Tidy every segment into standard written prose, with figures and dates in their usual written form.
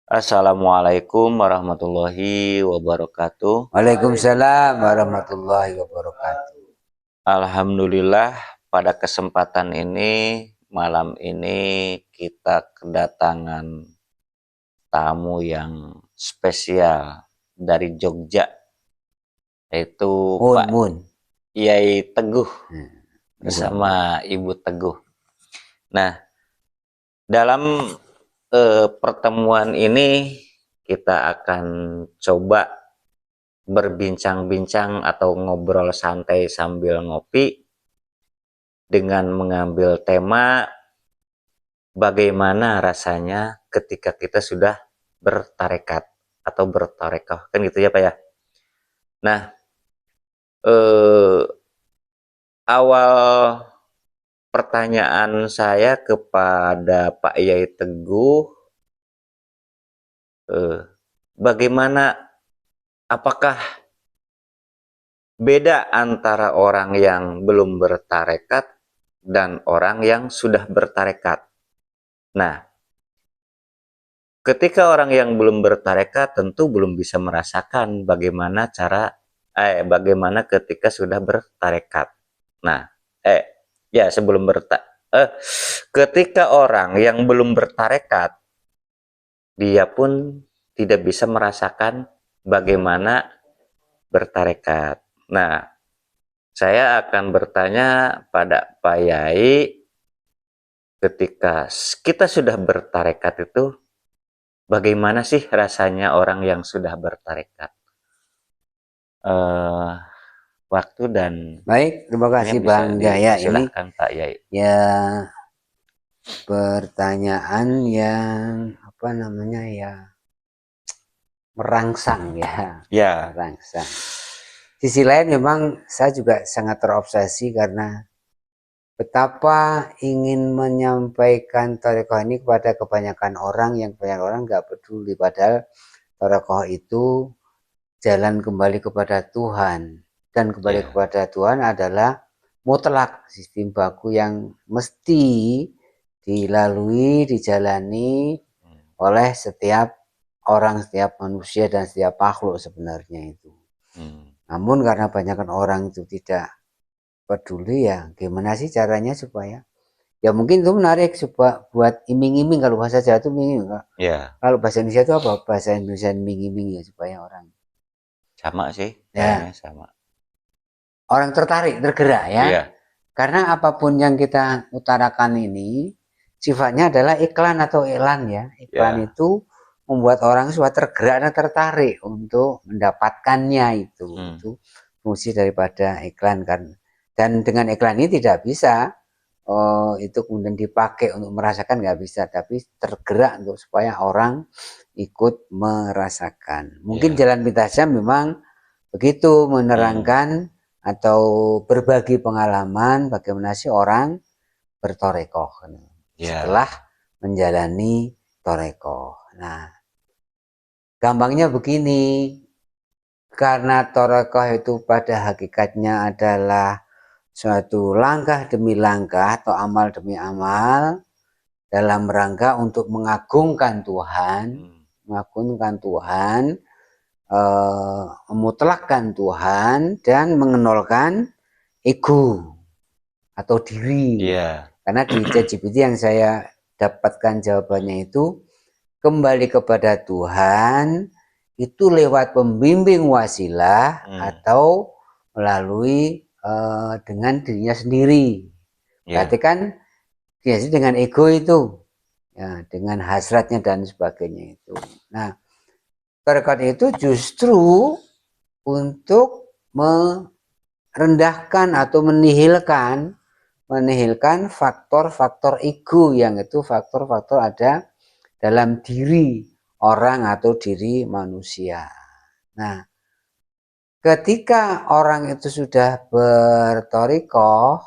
Assalamualaikum warahmatullahi wabarakatuh. Waalaikumsalam warahmatullahi wabarakatuh. Alhamdulillah, pada kesempatan ini, malam ini kita kedatangan tamu yang spesial dari Jogja, yaitu Pak Mun. Yai Teguh Mun. bersama Ibu Teguh. Nah, dalam pertemuan ini kita akan coba berbincang-bincang atau ngobrol santai sambil ngopi dengan mengambil tema bagaimana rasanya ketika kita sudah bertarekat atau bertarekah, kan gitu ya Pak ya. Nah, awal pertanyaan saya kepada Pak Yai Teguh, bagaimana, apakah beda antara orang yang belum bertarekat dan orang yang sudah bertarekat? Nah, ketika orang yang belum bertarekat tentu belum bisa merasakan bagaimana ketika sudah bertarekat. Nah, ya sebelum ketika orang yang belum bertarekat, dia pun tidak bisa merasakan bagaimana bertarekat. Nah, saya akan bertanya pada Pak Yai, ketika kita sudah bertarekat itu, bagaimana sih rasanya orang yang sudah bertarekat? Waktu dan Baik, terima kasih bisa Bang Jaya. Ini dipersilahkan Pak Yai. ya pertanyaan yang apa namanya ya merangsang ya, Ya, merangsang. Sisi lain memang saya juga sangat terobsesi karena betapa ingin menyampaikan tarekoh ini kepada kebanyakan orang yang banyak orang nggak peduli, padahal tarekoh itu jalan kembali kepada Tuhan, dan kembali ya, kepada Tuhan adalah mutlak, sistem baku yang mesti dilalui, dijalani oleh setiap orang, setiap manusia dan setiap makhluk sebenarnya itu. Namun karena banyakkan orang itu tidak peduli, ya gimana sih caranya supaya ya mungkin itu menarik supaya buat iming-iming, kalau bahasa Jawa itu iming-iming. ya, Kalau bahasa Indonesia itu apa? Bahasa Indonesia iming-iming ya, supaya orang sama sih, kayaknya ya sama. orang tertarik, tergerak ya. Iya, Karena apapun yang kita utarakan ini sifatnya adalah iklan atau iklan ya. Iklan ya, itu membuat orang sudah tergerak dan tertarik untuk mendapatkannya itu. Itu fungsi daripada iklan kan. Dan dengan iklan ini tidak bisa itu kemudian dipakai untuk merasakan, nggak bisa, tapi tergerak untuk supaya orang ikut merasakan. Mungkin ya, jalan pintasnya memang begitu, menerangkan atau berbagi pengalaman bagaimana sih orang bertorekoh setelah ya, menjalani torekoh. Nah, gampangnya begini, karena torekoh itu pada hakikatnya adalah suatu langkah demi langkah atau amal demi amal dalam rangka untuk mengagungkan Tuhan, memutlakkan Tuhan dan mengenolkan ego atau diri. iya, Karena di ChatGPT yang saya dapatkan jawabannya itu, kembali kepada Tuhan itu lewat pembimbing wasilah atau melalui dengan dirinya sendiri. Berarti ya, kan biasanya dengan ego itu, ya, dengan hasratnya dan sebagainya itu. Nah, berkat itu justru untuk merendahkan atau menihilkan faktor-faktor ego, yang itu faktor-faktor ada dalam diri orang atau diri manusia. Nah, ketika orang itu sudah bertorikoh,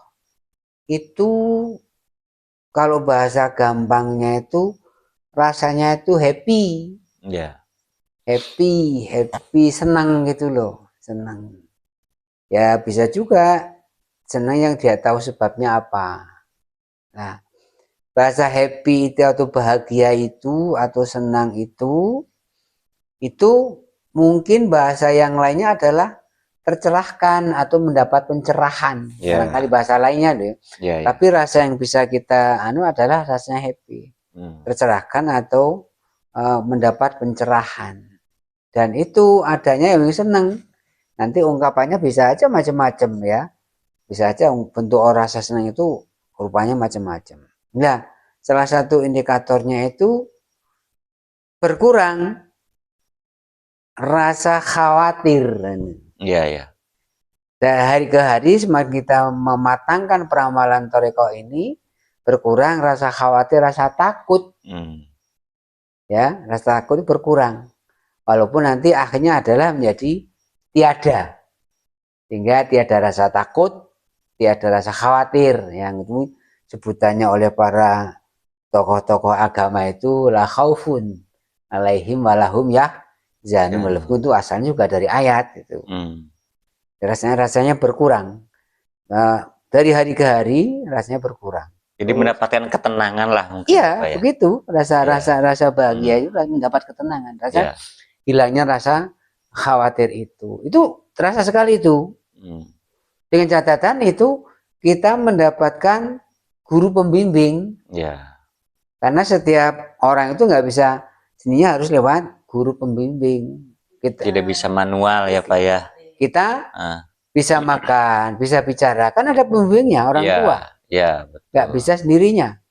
itu kalau bahasa gampangnya itu rasanya itu happy, ya, senang gitu loh, senang. Ya bisa juga senang yang dia tahu sebabnya apa. Nah, bahasa happy itu atau bahagia itu atau senang itu mungkin bahasa yang lainnya adalah tercerahkan atau mendapat pencerahan. Barangkali bahasa lainnya deh. Tapi rasa yang bisa kita adalah rasanya happy, tercerahkan atau mendapat pencerahan. Dan itu adanya yang senang. Nanti ungkapannya bisa aja macam-macam ya. Bisa aja bentuk rasa senang itu rupanya macam-macam. Nah, salah satu indikatornya itu berkurang rasa khawatir. Iya, ya. Dan hari ke hari semakin kita mematangkan peramalan Toriko ini, berkurang rasa khawatir, rasa takut. Ya, rasa takut itu berkurang. Walaupun nanti akhirnya adalah menjadi tiada. Sehingga tiada rasa takut, tiada rasa khawatir. Yang itu sebutannya oleh para tokoh-tokoh agama itu la khaufun alaihim walahum yahzanun. Itu asalnya juga dari ayat itu. Rasanya berkurang. Nah, dari hari ke hari rasanya berkurang. Jadi mendapatkan ketenangan lah mungkin. Iya, begitu. Rasa bahagia itu mendapat ketenangan. Rasa hilangnya rasa khawatir itu. Itu terasa sekali itu. Dengan catatan itu kita mendapatkan guru pembimbing. Karena setiap orang itu nggak bisa seninya harus lewat guru pembimbing. Tidak bisa manual ya Pak ya. Kita bisa makan, bisa bicara. Kan ada pembimbingnya orang tua. Nggak bisa sendirinya.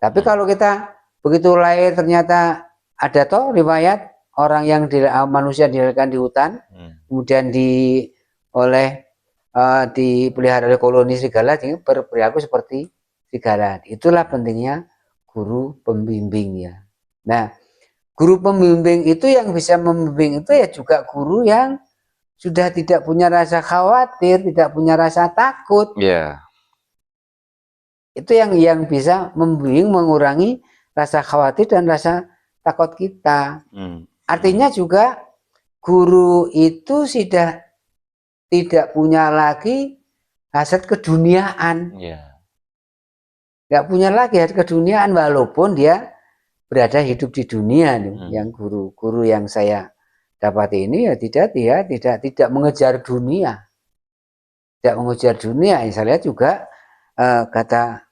Tapi kalau kita begitu lahir ternyata ada toh riwayat orang yang manusia dilahirkan di hutan, kemudian dipelihara oleh koloni serigala, berperilaku seperti serigala. Itulah pentingnya guru pembimbing ya. Nah, guru pembimbing itu yang bisa membimbing itu ya juga guru yang sudah tidak punya rasa khawatir, tidak punya rasa takut. Itu yang bisa membimbing, mengurangi rasa khawatir dan rasa takut kita. Artinya juga guru itu sudah tidak punya lagi hasrat keduniaan. Nggak punya lagi hasrat keduniaan walaupun dia berada hidup di dunia nih. Yang guru yang saya dapati ini ya tidak mengejar dunia. Tidak mengejar dunia. Saya lihat juga kata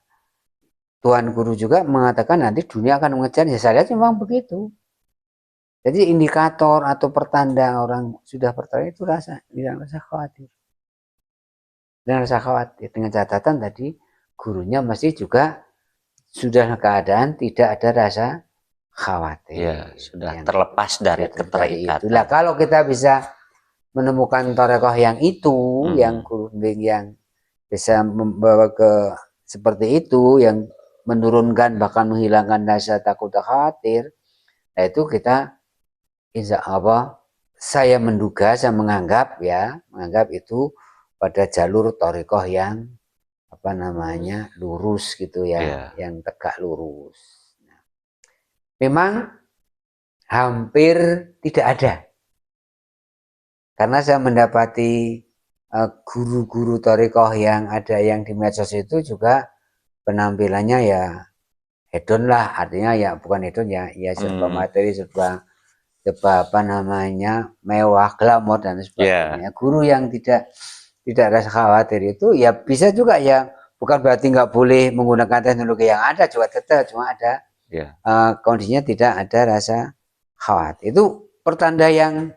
Tuhan Guru juga mengatakan nanti dunia akan mengejar. Ya saya lihat memang begitu. Jadi indikator atau pertanda orang sudah percaya itu rasa khawatir. Dan rasa khawatir dengan catatan tadi gurunya masih juga sudah keadaan tidak ada rasa khawatir. Ya, sudah terlepas dari keterikatan. Itulah kalau kita bisa menemukan torekoh yang itu, yang guru yang bisa membawa ke seperti itu, yang menurunkan bahkan menghilangkan rasa takut dan khawatir, nah itu kita insya Allah saya menganggap itu pada jalur torekoh yang lurus gitu ya, yang tegak lurus. Memang hampir tidak ada. Karena saya mendapati guru-guru thariqah yang ada yang di medsos itu juga penampilannya ya hedon lah, artinya ya bukan hedon ya serba materi, serba mewah, glamor dan sebagainya. Guru yang tidak rasa khawatir itu ya bisa juga ya, bukan berarti nggak boleh menggunakan teknologi yang ada, juga tetap cuma ada kondisinya tidak ada rasa khawatir. Itu pertanda yang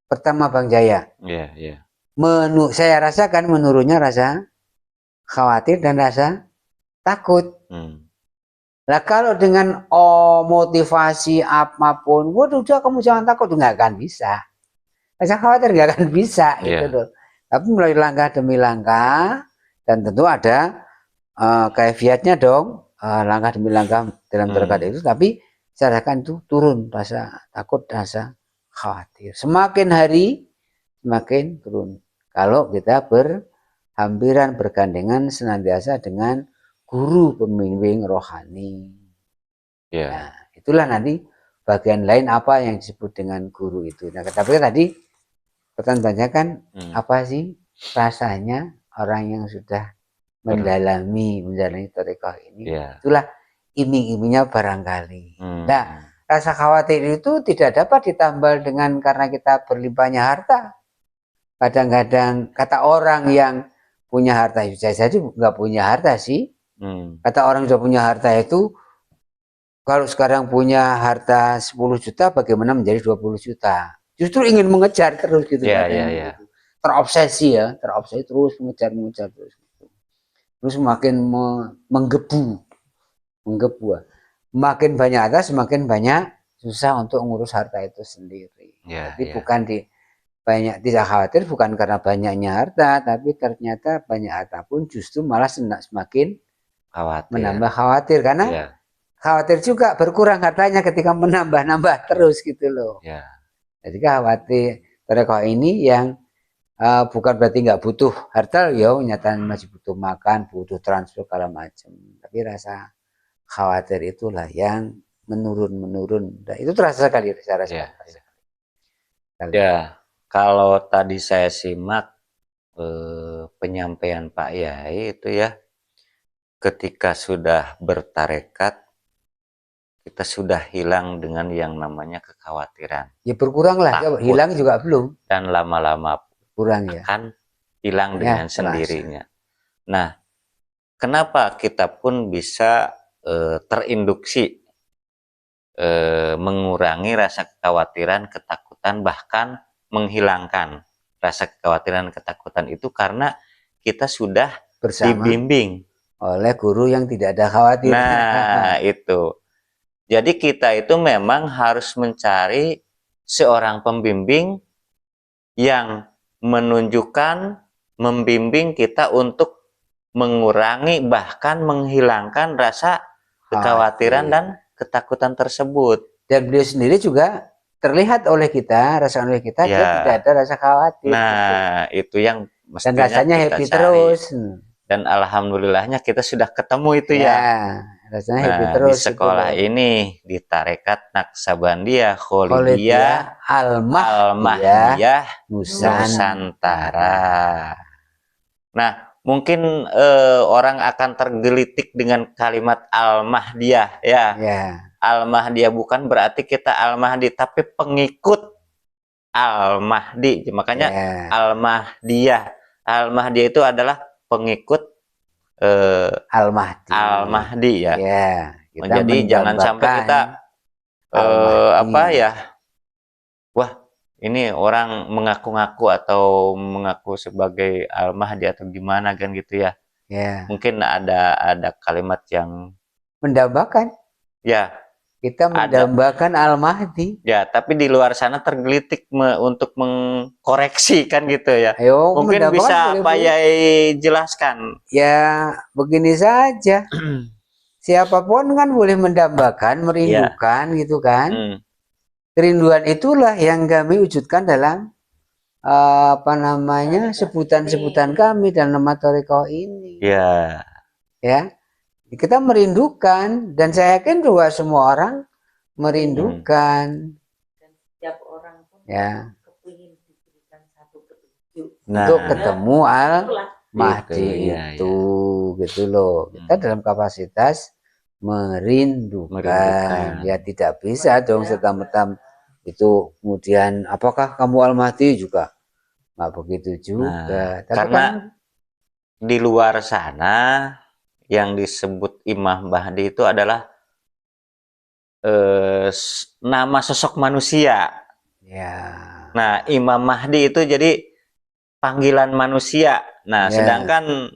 pertama Bang Jaya. Saya rasakan menurunnya rasa khawatir dan rasa takut. Nah kalau dengan motivasi apapun, waduh udah kamu jangan takut, nggak akan bisa. Rasa khawatir nggak akan bisa gitu loh. Tapi melalui langkah demi langkah, dan tentu ada kaifiatnya dong, langkah demi langkah dalam terkait itu. Tapi saya rasakan itu turun rasa takut, rasa khawatir. Semakin hari semakin turun. Kalau kita berhampiran bergandengan senantiasa dengan guru pembimbing rohani. Nah, itulah nanti bagian lain apa yang disebut dengan guru itu. Nah, tapi tadi pertanyaannya kan apa sih rasanya orang yang sudah menjalani thariqah ini? Itulah iming-imingnya barangkali. Hmm. Nah, rasa khawatir itu tidak dapat ditambal dengan karena kita berlimpahnya harta. Kadang-kadang kata orang yang punya harta, saya jadi nggak punya harta sih. Kata orang yang sudah punya harta itu, kalau sekarang punya harta 10 juta, bagaimana menjadi 20 juta? Justru ingin mengejar terus gitu. Terobsesi ya, terobsesi terus mengejar terus. Terus makin menggebu. Makin banyak harta, semakin banyak susah untuk ngurus harta itu sendiri. Jadi bukan tidak khawatir bukan karena banyaknya harta, tapi ternyata banyak harta pun justru malah semakin menambah khawatir karena khawatir juga berkurang hartanya ketika menambah-nambah terus gitu loh. Jadi khawatir kalau ini yang bukan berarti nggak butuh harta, ya nyatanya masih butuh makan, butuh transport segala macam. Tapi rasa khawatir itulah yang menurun. Dan itu terasa sekali saya rasa. Ya, kalau tadi saya simak penyampaian Pak Yai itu ya, ketika sudah bertarekat, kita sudah hilang dengan yang namanya kekhawatiran. Ya berkurang lah, ya, hilang juga belum. Dan lama-lama kurang ya. Akan hilang dengan sendirinya. Nah, kenapa kita pun bisa terinduksi mengurangi rasa kekhawatiran, ketakutan, bahkan menghilangkan rasa kekhawatiran, ketakutan itu karena kita sudah dibimbing oleh guru yang tidak ada khawatir. Nah, itu. Jadi kita itu memang harus mencari seorang pembimbing yang menunjukkan, membimbing kita untuk mengurangi bahkan menghilangkan rasa kekhawatiran dan ketakutan tersebut. Dan beliau sendiri juga terlihat oleh kita, rasakan oleh kita, dia tidak ada rasa khawatir. Nah, itu yang dan rasanya happy cari. Terus. Dan alhamdulillahnya kita sudah ketemu itu ya. Rasanya happy terus. Di sekolah itu ini di Tarekat Naksabandia Kholidiyah Al-Mahdiyah Nusantara. Nah, mungkin orang akan tergelitik dengan kalimat Al-Mahdiyah ya. Al-Mahdiyah bukan berarti kita Al-Mahdi, tapi pengikut Al-Mahdi. Makanya Al-Mahdiyah. Al-Mahdiyah itu adalah pengikut Al-Mahdi ya. Jadi jangan sampai kita wah, ini orang mengaku-ngaku atau mengaku sebagai Al-Mahdi atau gimana kan gitu ya. Mungkin ada kalimat yang mendambakan. Kita mendambakan Al-Mahdi. Tapi di luar sana tergelitik untuk mengkoreksi kan gitu ya. Mungkin bisa Pak Yai jelaskan. Ya, begini saja. Siapapun kan boleh mendambakan, merindukan gitu kan. Kerinduan itulah yang kami wujudkan dalam sebutan-sebutan kami dalam nama Thariqah ini. Ya. Kita merindukan, dan saya yakin juga semua orang merindukan. Dan setiap orang pun kepingin diberikan satu petunjuk untuk ketemu Al-Mahdi itu, gitu loh. Kita dalam kapasitas merindukan. Ya tidak bisa dong serta-merta itu kemudian apakah kamu Al-Mahdi juga nggak begitu juga. Karena di luar sana yang disebut Imam Mahdi itu adalah nama sosok manusia. Nah, Imam Mahdi itu jadi panggilan manusia. Nah, sedangkan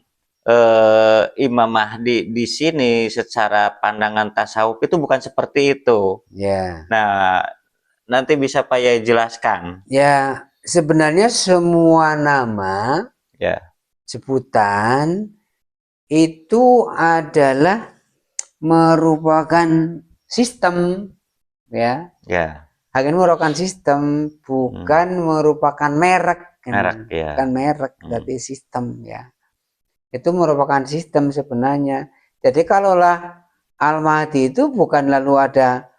Imam Mahdi di sini secara pandangan tasawuf itu bukan seperti itu. Nah, nanti bisa Pak Yai jelaskan. Ya, sebenarnya semua nama, sebutan itu adalah merupakan sistem, Akhirnya merupakan sistem, bukan merupakan merek. Bukan merek, tapi sistem Itu merupakan sistem sebenarnya. Jadi kalaulah Al-Mahdi itu bukan lalu ada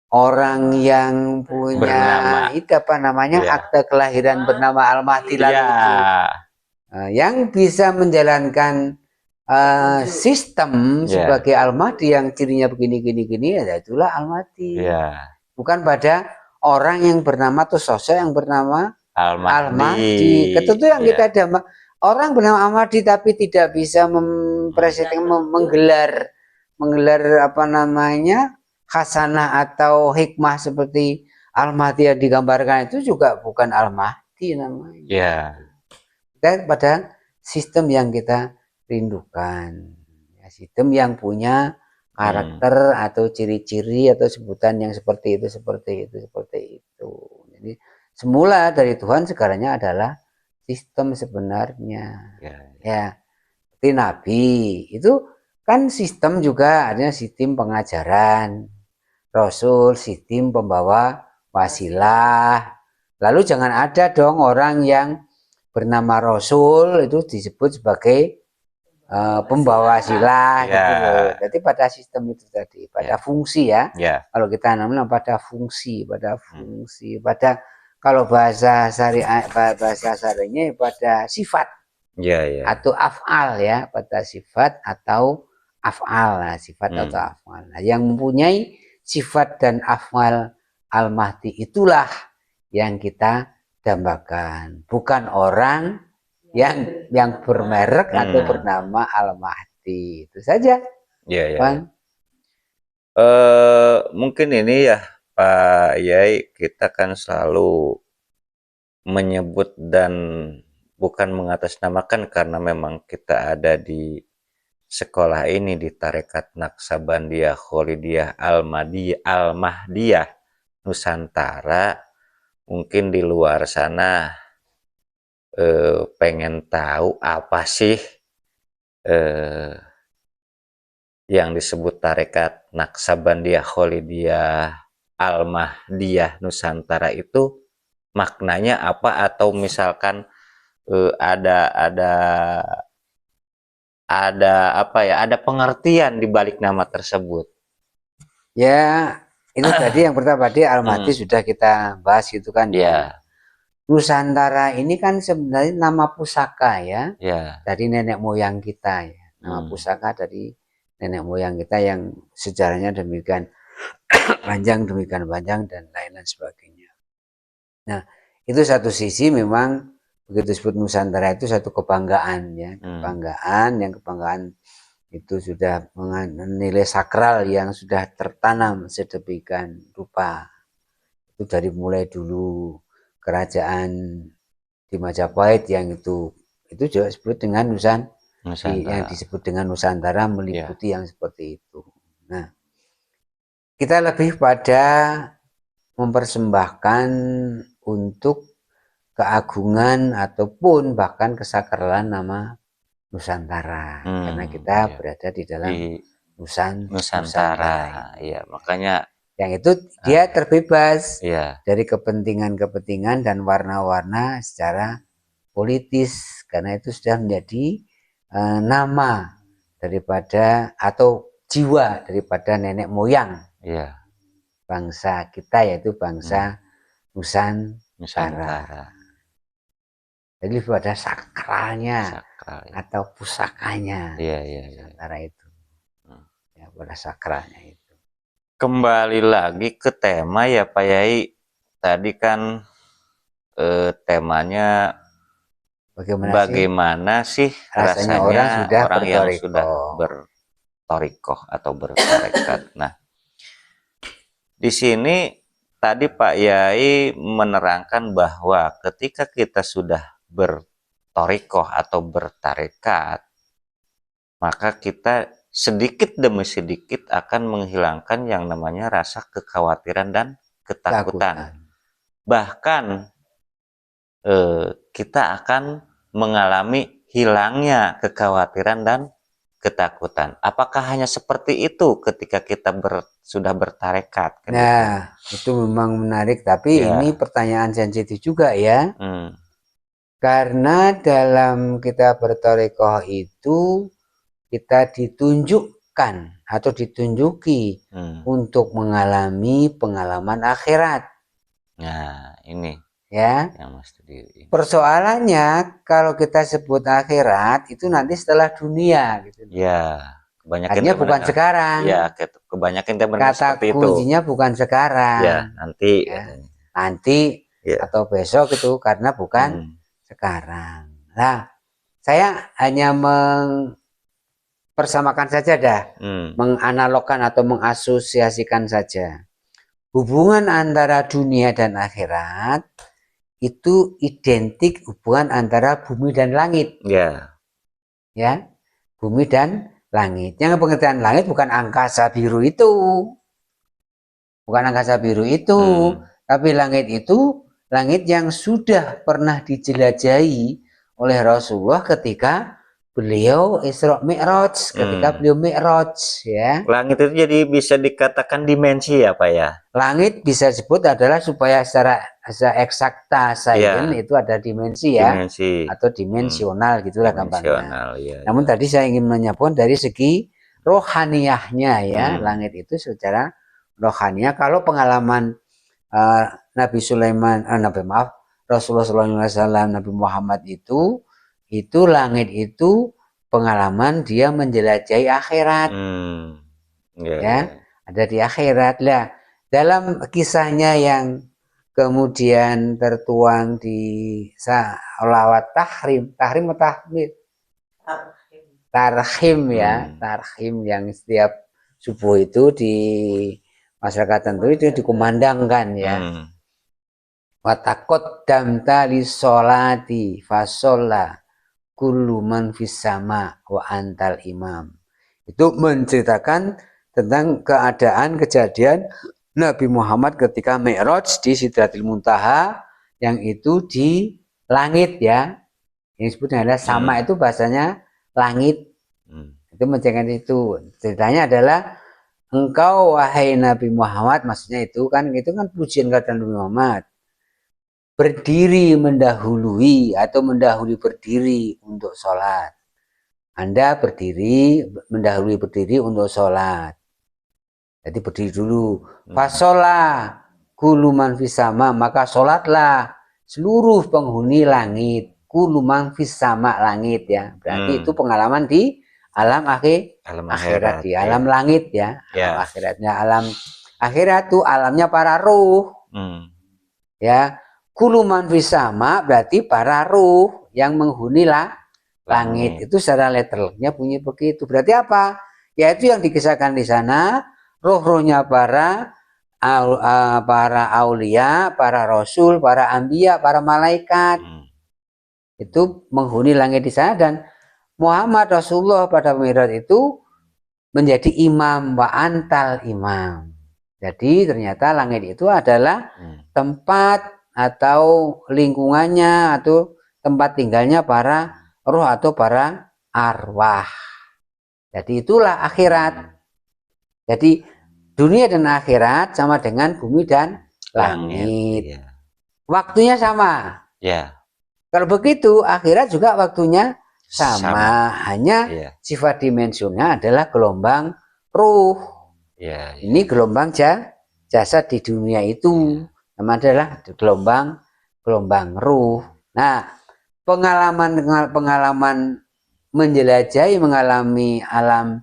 orang yang punya akte kelahiran bernama Al-Mahdi lalu itu yang bisa menjalankan sistem sebagai Al-Mahdi yang cirinya begini, ya itulah Al-Mahdi. Bukan pada orang yang bernama atau sosok yang bernama Al-Mahdi. Tentu yang kita ada orang bernama Al-Mahdi tapi tidak bisa menggelar apa namanya khasanah atau hikmah seperti Al-Mahdi yang digambarkan itu juga bukan Al-Mahdi namanya. Kita pada sistem yang kita rindukan, ya, sistem yang punya karakter atau ciri-ciri atau sebutan yang seperti itu. Jadi semula dari Tuhan segalanya adalah sistem sebenarnya. Ya, seperti Nabi itu kan sistem juga, artinya sistem pengajaran, Rasul sistem pembawa wasilah. Lalu jangan ada dong orang yang bernama Rasul itu disebut sebagai pembawa wasilah gitu loh. Jadi pada sistem itu tadi, pada fungsi ya. Kalau kita namanya pada fungsi, pada kalau bahasa syariahnya pada sifat. Atau af'al ya, pada sifat atau af'al. Nah, sifat atau af'al. Nah, yang mempunyai sifat dan af'al Al-Mahdi itulah yang kita dambakan, bukan orang yang bermerek atau bernama Al-Mahdi. Itu saja. Bang. Mungkin ini ya Pak Yai, kita kan selalu menyebut dan bukan mengatasnamakan karena memang kita ada di sekolah ini di Tarekat Naqsabandiyah Kholidiyah Al-Mahdiyah Nusantara. Mungkin di luar sana pengen tahu apa sih yang disebut Tarekat Naqsabandiyah Kholidiyah Al-Mahdiyah Nusantara itu maknanya apa, atau misalkan ada apa ya, ada pengertian di balik nama tersebut. Ya, itu tadi yang pertama tadi Al-Mahdi sudah kita bahas gitu kan ya. Nusantara ini kan sebenarnya nama pusaka ya, dari nenek moyang kita ya. Nama pusaka dari nenek moyang kita yang sejarahnya demikian panjang dan lain-lain sebagainya. Nah, itu satu sisi memang begitu disebut Nusantara itu satu kebanggaan ya, kebanggaan itu sudah nilai sakral yang sudah tertanam sedemikian rupa. Itu dari mulai dulu kerajaan di Majapahit yang itu juga disebut dengan yang disebut dengan Nusantara meliputi yang seperti itu. Nah, kita lebih pada mempersembahkan untuk keagungan ataupun bahkan kesakralan nama Nusantara, karena kita berada di dalam Nusantara. Ya, makanya yang itu dia terbebas dari kepentingan dan warna-warna secara politis, karena itu sudah menjadi nama daripada atau jiwa daripada nenek moyang bangsa kita, yaitu bangsa Nusantara. Jadi pada sakralnya atau pusakanya Nusantara itu, ya, pada sakralnya itu. Kembali lagi ke tema ya Pak Yai, tadi kan temanya bagaimana sih rasanya orang yang sudah bertorikoh atau bertarekat. Nah, di sini tadi Pak Yai menerangkan bahwa ketika kita sudah bertorikoh atau bertarekat, maka kita sedikit demi sedikit akan menghilangkan yang namanya rasa kekhawatiran dan ketakutan. Bahkan kita akan mengalami hilangnya kekhawatiran dan ketakutan. Apakah hanya seperti itu ketika kita sudah bertarekat? Nah, itu memang menarik, tapi ini pertanyaan sensitif juga ya. Karena dalam kita bertarekoh itu kita ditunjukkan atau ditunjuki untuk mengalami pengalaman akhirat. Nah, ini ya. Yang mesti di Persoalannya kalau kita sebut akhirat itu nanti setelah dunia gitu. ya, kebanyakan Artinya teh bukan benar. sekarang. Ya, kebanyakan teh benar Kata seperti itu. kuncinya bukan sekarang. Ya, nanti Ya. katanya. Nanti Ya. atau besok itu karena bukan sekarang. Nah, saya hanya mempersamakan saja dah, menganalogkan atau mengasosiasikan saja. Hubungan antara dunia dan akhirat itu identik hubungan antara bumi dan langit. Ya. Ya, bumi dan langit. Yang pengertian langit bukan angkasa biru itu. Bukan angkasa biru itu, tapi langit itu langit yang sudah pernah dijelajahi oleh Rasulullah ketika beliau Isra Mi'raj, ketika beliau Mi'raj, ya. Langit itu jadi bisa dikatakan dimensi ya, Pak ya? Langit bisa disebut adalah supaya secara eksakta sains itu ada dimensi ya, atau dimensional gitulah gampangnya. Ya, namun tadi saya ingin menyebut dari segi rohaniyahnya ya, langit itu secara rohaniah. Kalau pengalaman Nabi Sulaiman, Rasulullah SAW, Nabi Muhammad itu langit itu pengalaman dia menjelajahi akhirat. Ya, ada di akhirat lah. Dalam kisahnya yang kemudian tertuang di Sholawat Tahrim atau Tahmid? Tarhim ya, Tarhim yang setiap subuh itu di masyarakat tentu itu dikumandangkan ya. Watakot damta li sholati fasolla kullu man fis sama wa antal imam. Itu menceritakan tentang keadaan kejadian Nabi Muhammad ketika Mi'raj di Sidratil Muntaha, yang itu di langit ya. Yang disebut adalah sama, itu bahasanya langit. Itu menceritakan itu. Ceritanya adalah engkau wahai Nabi Muhammad, maksudnya itu kan pujian kepada Nabi Muhammad. Berdiri mendahului atau mendahului berdiri untuk sholat. Anda berdiri mendahului berdiri untuk sholat. Jadi berdiri dulu. Fasolah kuluman fisama, maka sholatlah seluruh penghuni langit. Kuluman fisama, langit ya. Berarti itu pengalaman di alam akhirat, di alam langit ya. Alam akhiratnya, alam akhirat itu alamnya para ruh. Ya, kuluman fisama berarti para ruh yang menghuni langit. Itu secara letternya bunyi begitu. Berarti apa? Yaitu yang dikisahkan di sana, roh-rohnya para aulia, para rasul, para anbiya, para malaikat. Itu menghuni langit di sana, dan Muhammad Rasulullah pada Mi'raj itu menjadi imam, wa antal imam. Jadi ternyata langit itu adalah tempat atau lingkungannya atau tempat tinggalnya para roh atau para arwah. Jadi itulah akhirat. Jadi dunia dan akhirat sama dengan bumi dan langit. Waktunya sama. Kalau begitu akhirat juga waktunya sama. Hanya sifat dimensinya adalah gelombang ruh. Ini gelombang jasad di dunia itu. Nama adalah gelombang ruh. Nah, pengalaman menjelajahi, mengalami alam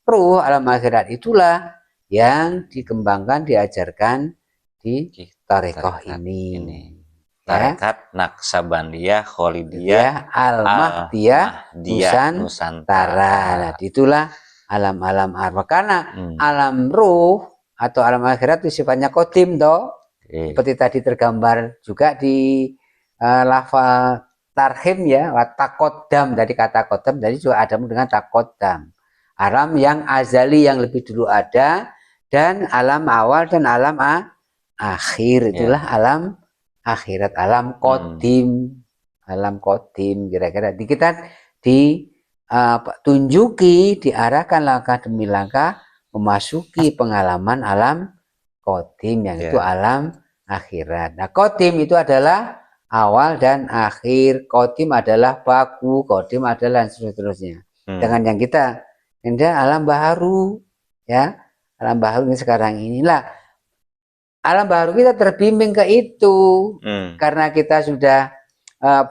ruh, alam akhirat itulah yang dikembangkan, diajarkan di tarekoh ini. Tarekat Naksabandiyah Kholidiyah Al-Mahdiyah Nusantara. Nah, itulah alam-alam arwah. Karena alam ruh atau alam akhirat itu sifatnya kodim toh. Seperti tadi tergambar juga di lafal tarhim ya, takodam, dari kata kodam tadi juga ada dengan takodam. Alam yang azali yang lebih dulu ada, dan alam awal dan alam akhir, itulah alam akhirat, alam kodim. Alam kodim kira-kira kita ditunjuki, diarahkan langkah demi langkah memasuki pengalaman alam kodim, yang itu alam akhirat. Nah, kodim itu adalah awal dan akhir, kodim adalah baku, kodim adalah seterusnya. Dengan yang kita ini alam baharu ya, alam baharu ini sekarang inilah alam baru kita terbimbing ke itu. Karena kita sudah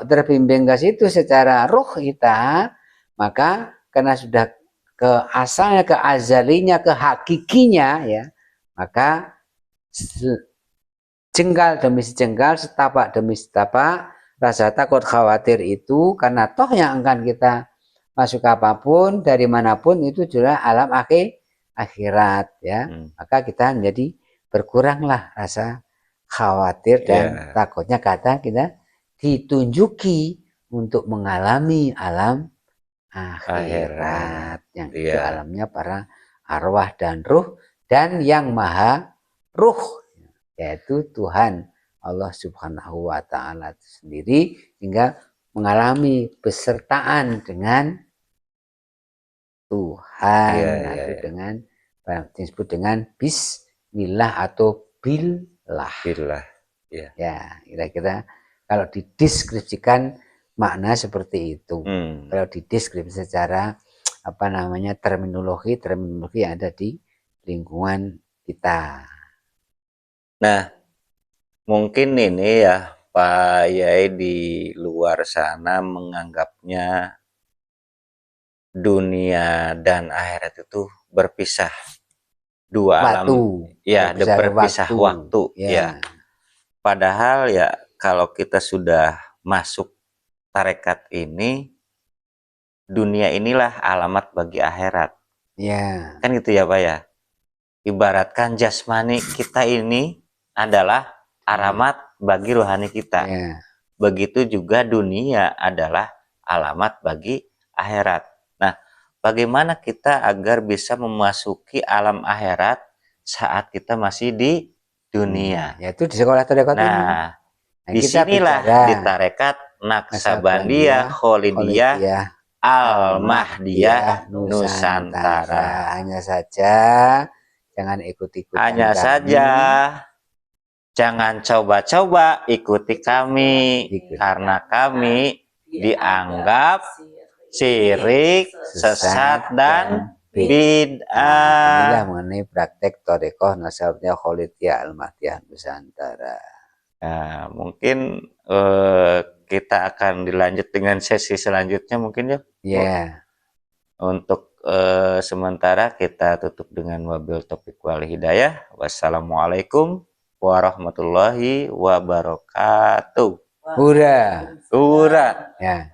terbimbing ke situ secara ruh kita, maka karena sudah ke asalnya, ke azalinya, ke hakikinya ya, maka jengkal demi jengkal, setapak demi setapak, rasa takut khawatir itu karena toh yang akan kita masuk apapun dari manapun itu juga alam akhirat ya. Maka kita menjadi berkuranglah rasa khawatir dan takutnya, kata kita ditunjuki untuk mengalami alam akhirat yang itu alamnya para arwah dan ruh dan yang maha ruh, yaitu Tuhan Allah Subhanahu wa Ta'ala sendiri, hingga mengalami besertaan dengan Tuhan, dengan disebut dengan bismillah atau billah. Ya, kira-kira kalau dideskripsikan makna seperti itu. Kalau dideskripsi secara apa namanya terminologi yang ada di lingkungan kita. Nah, mungkin ini ya Pak Yai di luar sana menganggapnya dunia dan akhirat itu berpisah, dua alam ya, berpisah waktu ya. Padahal ya kalau kita sudah masuk tarekat ini, dunia inilah alamat bagi akhirat. Kan gitu ya Pak ya. Ibaratkan jasmani kita ini adalah alamat bagi rohani kita. Begitu juga dunia adalah alamat bagi akhirat. Nah, bagaimana kita agar bisa memasuki alam akhirat saat kita masih di dunia? Yaitu di sekolah tarekat ini. Nah, disinilah di tarekat Naksabandiyah Kholidiyah Al-Mahdiyah Nusantara. Hanya saja jangan ikut-ikutan. Hanya saja jangan coba-coba ikuti kami, karena kami dianggap syirik, sesat, dan bid'ah. Inilah mengenai praktek Thariqah Naksabandiyah Kholidiyah Al-Mahdiyah Nusantara. Nah, mungkin kita akan dilanjut dengan sesi selanjutnya mungkin ya. Untuk sementara kita tutup dengan wabil taufiq wal hidayah. Wassalamualaikum warahmatullahi wabarakatuh. Hura. Hura. Ya.